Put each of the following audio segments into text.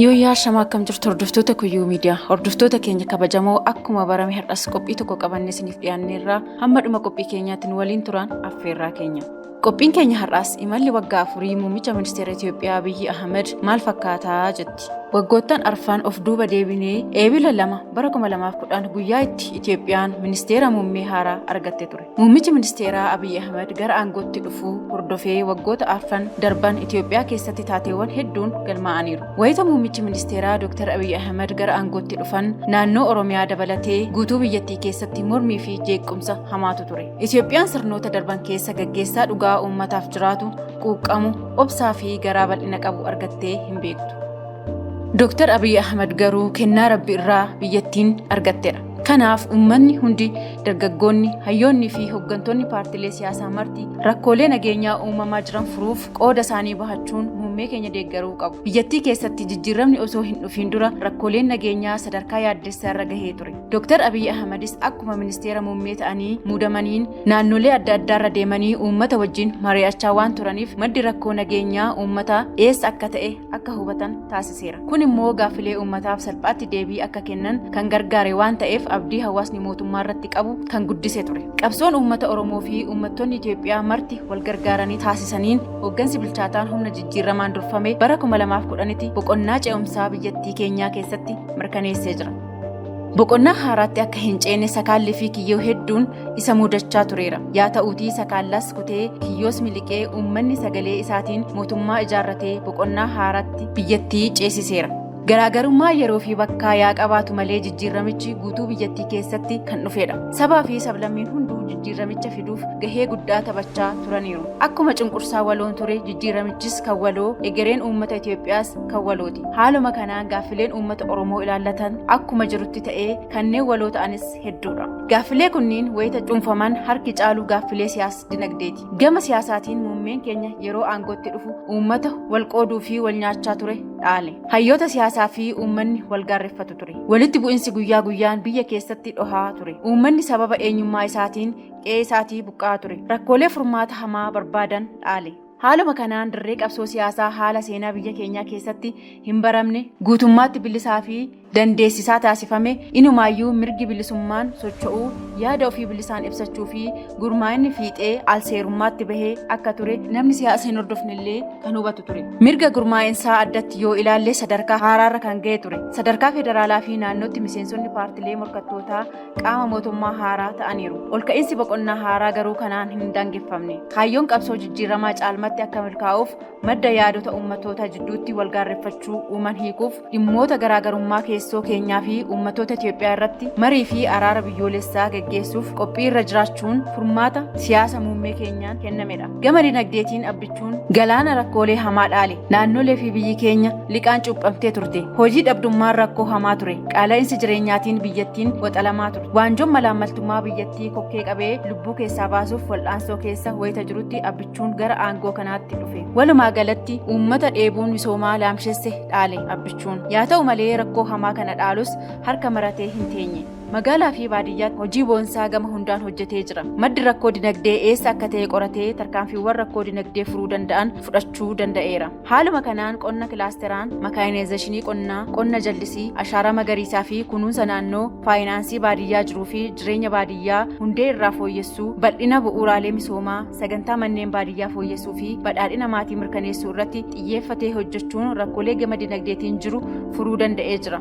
Yooyaa shamaa akkam jirtu hordoftoota Kuyyuu Miidiyaa. Hordoftoota keenya kabajamoo akkuma barame har'as qophii tokko qabannee isiniif dhiyaanneerra hamma dhuma qophii keenyaatiin waliin turan affeerraa keenya. Qophiin keenya har'as imalli waggaa 4 muummicha ministeera Itoophiyaa Abiyyi Ahmed maal fakkaataa jetti. Waggoottan arfaan of duuba deebinee eebila 2 bara 2010 guyyaa itti Itoophiyaan ministeera muummee haaraa argatte ture. Muummichi ministeeraa Abiyyi Ahmed gara aangootti dhufuu hordofee waggoota arfan darban Itoophiyaa keessatti taateewwan hedduun galmaa'aniiru. Wayita muummichi ministeeraa Dr. Abiyyi Ahmed gara aangootti dhufan naannoo Oromiyaa dabalatee guutuu biyyattii keessatti mormii fi jeequmsa hamaatu ture. Itoophiyaan sirnoota darban keessa gaggeessaa dhugaa uummataaf jiraatu quuqqamu obsaa fi garaa bal'ina qabu argattee hin beektu. Dr. Abiyyi Ahmed garuu kennaa Rabbi irraa biyyattiin argatteedha. Kanaaf uummanni hundi dargaggoonni, hayyoonni fi hooggantoonni paartilee siyaasaa marti rakkoolee nageenyaa uumamaa jiran furuuf qooda isaanii bahachuun muummee keenya deeggaruu qabu. Biyyattii keessatti jijjiiramni osoo hin dhufiin dura rakkooleen nageenyaa sadarkaa yaaddessaa irra gahee ture. Dr. Abiyyi Ahmedis akkuma ministeera muummee ta'anii muudamaniin naannolee adda addaarra deemanii uummata wajjin mari'achaa waan turaniif maddi rakkoo nageenyaa uummataa eessa akka ta'e akka hubatan taasiseera. Kun immoo gaaffilee uummataaf salphaatti deebii akka kennan kan gargaare waan ta'eef abdii hawaasni mootummaa irratti qabu kan guddisee ture. Qabsoon uummata Oromoo fi uummattoonni Itoophiyaa marti wal gargaaranii taasisaniin hooggansi bilchaataan humna jijjiiramaan durfame bara 2010tti boqonnaa ce'umsaa biyyattii keenyaa keessatti mirkaneessee jira. Boqonnaa haaraatti akka hin ceene sakaalli fi kiyyoo hedduun isa mudachaa tureera. Yaa ta'uutii sakaallas kutee kiyyoos miliqee uummanni sagalee isaatiin mootummaa ijaarratee boqonnaa haaraatti biyyattii ceesiseera. Garaagarummaa yeroo fi bakkaa yaa qabaatu malee jijjiiramichi guutuu biyyattii keessatti kan dhufedha. Sabaa fi sablammiin hunduu jijjiiramicha fiduuf gahee guddaa taphachaa turaniiru. Akkuma cunqursaa waloon ture jijjiiramichis kan waloo, egereen uummata Itoophiyaas kan walooti. Haaluma kanaan gaaffileen uummata Oromoo ilaallatan akkuma jirutti ta'ee kanneen waloo ta'anis hedduudha. Gaaffilee kunniin wayita cuunfaman harki caalu gaaffilee siyaas dinagdeeti. Gama siyaasaatiin muummeen keenya yeroo aangootti dhufu uummata wal qooduu fi wal nyaachaa ture dhaale. Hayyoota siyaasaa fi uummanni wal gaarreeffatu ture. Walitti bu'insi guyyaa guyyaan biyya keessatti dhohaa ture. Uummanni sababa eenyummaa isaatiin qe'ee isaatii buqqaa ture. Rakkoolee furmaata hamaa barbaadan dhaale. Haaluma kanaan dirree qabsoo siyaasaa haala seenaa biyya keenyaa keessatti hin baramne guutummaatti bilisaa fi dandeessisaa taasifame. Inumaayyuu mirgi bilisummaan socho'uu, yaada ofii bilisaan ibsachuu fi gurmaa'inni fiixee alseerummaatti bahee akka ture namni siyaasa hin hordofnellee kan hubatu ture. Mirga gurmaa'insaa addatti yoo ilaalle sadarkaa haaraarra kan ga'e ture. Sadarkaa federaalaa fi naannootti miseensonni paartilee morkattootaa qaama mootummaa haaraa ta'aniiru. Olka'iinsi boqonnaa haaraa garuu kanaan hin daangeffamne. Kaayyoon qabsoo jijjiiramaa caalmatti akka milkaa'uuf madda yaadota uummattoota jidduutti wal gaarreeffachuu uuman hiikuuf dhimmoota garaagarummaa keessoo keenyaa fi uummattoota Itoophiyaa irratti marii fi araara biyyoolessaa gaggeessuuf qophii irra jiraachuun furmaata siyaasa muummee keenyaan kennamedha. Gama dinagdeetiin abbichuun galaana rakkoolee hamaa dhaale. Naannolee fi biyyi keenya liqaan cuuphamtee turte. Hojii dhabdummaan rakkoo hamaa ture. Qaala'insi jireenyaatiin biyyattiin waxalamaa ture. Waanjoon malaammaltummaa biyyattii kokkee qabee lubbuu keessaa baasuuf wal'aansoo keessa wayita jirutti abbichuun gara aangoo kanaatti dhufe. Walumaa galatti uummata dheebuun misoomaa laamshesse dhaale abbichuun. Yaa ta'u malee rakkoo hamaa kana dhaalus harka maratee hin teenye. Magaalaa fi baadiyyaatti hojii boonsaa gama hundaan hojjetee jira. Maddi rakkoo dinagdee eessa akka ta'e qoratee tarkaanfiiwwan rakkoo dinagdee furuu danda'an fudhachuu danda'eera. Haaluma kanaan qonna kilaasteraan, makaanizeeshinii qonnaa, qonna jallisii, ashaaraa magariisaa fi kunuunsa naannoo, faayinaansii baadiyyaa jiruu fi jireenya baadiyyaa hundee irraa fooyyessuu, bal'ina bu'uuraalee misoomaa, sagantaa manneen baadiyyaa fooyyessuu fi badhaadhina maatii mirkaneessuu irratti xiyyeeffatee hojjechuun rakkoolee gama dinagdeetiin jiru furuu danda'ee jira.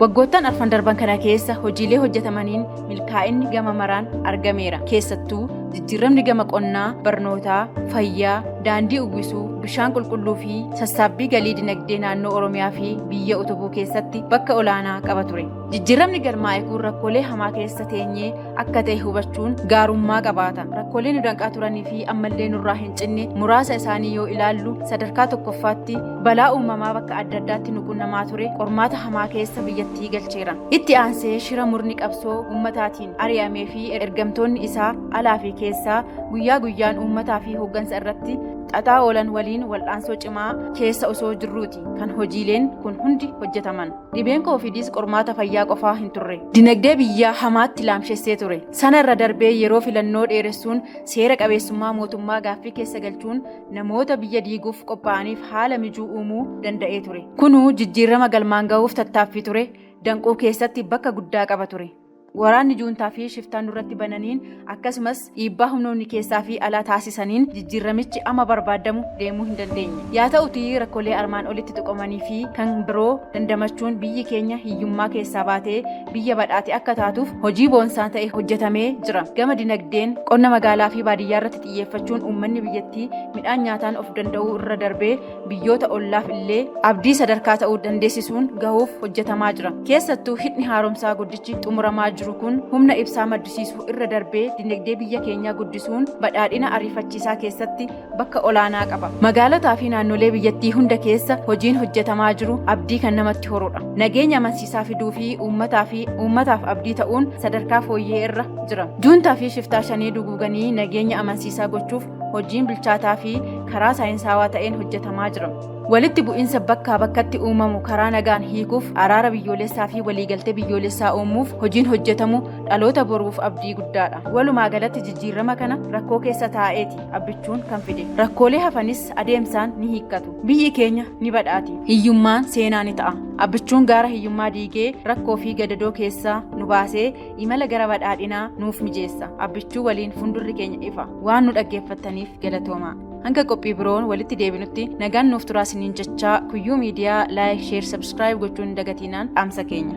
Waggoottan arfan darban kana keessa hojiilee hojjetamaniin milkaa'inni gama maraan argameera. Keessattuu jijjiiramni gama qonnaa, barnootaa, fayyaa, daandii uwwisuu, bishaan qulqulluu fi sassaabbii galii dinagdee naannoo Oromiyaa fi biyya utubuu keessatti bakka olaanaa qaba ture. Jijjiiramni galmaa'e kun rakkoolee hamaa keessa teenyee akka ta'e hubachuun gaarummaa qabaata. Rakkoolee nu danqaa turanii fi ammallee nurraa hin cinne muraasa isaanii yoo ilaallu sadarkaa tokkoffaatti balaa uumamaa bakka adda addaatti nu qunnamaa ture qormaata hamaa keessa biyyattii galcheera. Itti aansee shira murni qabsoo uummataatiin ari'amee fi ergamtoonni isaa alaa fi keessaa guyyaa guyyaan uummataa fi hooggansa irratti xaxaa oolan waliin wal'aansoo cimaa keessa osoo jirruuti kan hojiileen kun hundi hojjetaman. Dhibeen koovidiis qormaata fayyaa qofaa hin turre. Dinagdee biyyaa hamaatti laamshessee ture. Sana irra darbee yeroo filannoo dheeressuun seera qabeessummaa mootummaa gaaffii keessa galchuun namoota biyya diiguuf qophaa'aniif haala mijuu uumuu danda'ee ture. Kunuu jijjiirama galmaan ga'uuf tattaaffii ture. Danquu keessatti bakka guddaa qaba ture. Waraanni juuntaa fi shiftaan duratti bananiin akkasumas dhiibbaa humnoonni keessaa fi alaa taasisaniin jijjiiramichi amma barbaadamu deemuu hin dandeenye. Yaa ta'utii rakkoolee armaan olitti tuqamanii fi kan biroo dandamachuun biyyi keenya hiyyummaa keessaa baatee biyya badhaate akka taatuuf hojii boonsaa ta'e hojjetamee jira. Gama dinagdeen qonna magaalaa fi baadiyyaa irratti xiyyeeffachuun uummanni biyyattii midhaan nyaataan of danda'uu irra darbee biyyoota ollaaf illee abdii sadarkaa ta'uu dandeessisuun gahuuf hojjetamaa jira. Keessattuu hidhi haaromsaa guddichi xumuramaa jiru kun humna ibsaa maddisiisuu irra darbee dinagdee biyya keenyaa guddisuun badhaadhina ariifachiisaa keessatti bakka olaanaa qaba. Magaalotaa fi naannolee biyyattii hunda keessa hojiin hojjetamaa jiru abdii kan namatti horudha. Nageenya amansiisaa fiduu fi uummataaf abdii ta'uun sadarkaa fooyyee irra jira. Juuntaa fi shiftaa shanii duguuganii nageenya amansiisaa gochuuf hojiin bilchaataa fi karaa saayinsaawaa ta'een hojjetamaa jira. Walitti bu'iinsa bakkaa bakkatti uumamu karaa nagaan hiikuuf araara biyyoolessaa fi waliigaltee biyyoolessaa uumuuf hojiin hojjetamu dhaloota boruuf abdii guddaadha. Walumaa galatti jijjiirama kana rakkoo keessa taa'eeti abbichuun kan fide. Rakkoolee hafanis adeemsaan ni hiikkatu. Biyyi keenya ni badhaati. Hiyyummaan seenaa ni ta'a. Abbichuun gaara hiyyummaa diigee rakkoo fi gadadoo keessaa nu baasee imala gara badhaadhinaa nuuf mijeessa. Abbichuu waliin fuuldurri keenya ifa. Waan nu dhaggeeffattaniif galatoomaa. Hanga qophii biroon walitti deebinutti nagaan nuuf turaa isiniin jechaa Kuyyuu Miidiyaa laayik, sheer, sabskiraayib gochuun dagatinaan dhaamsa keenya.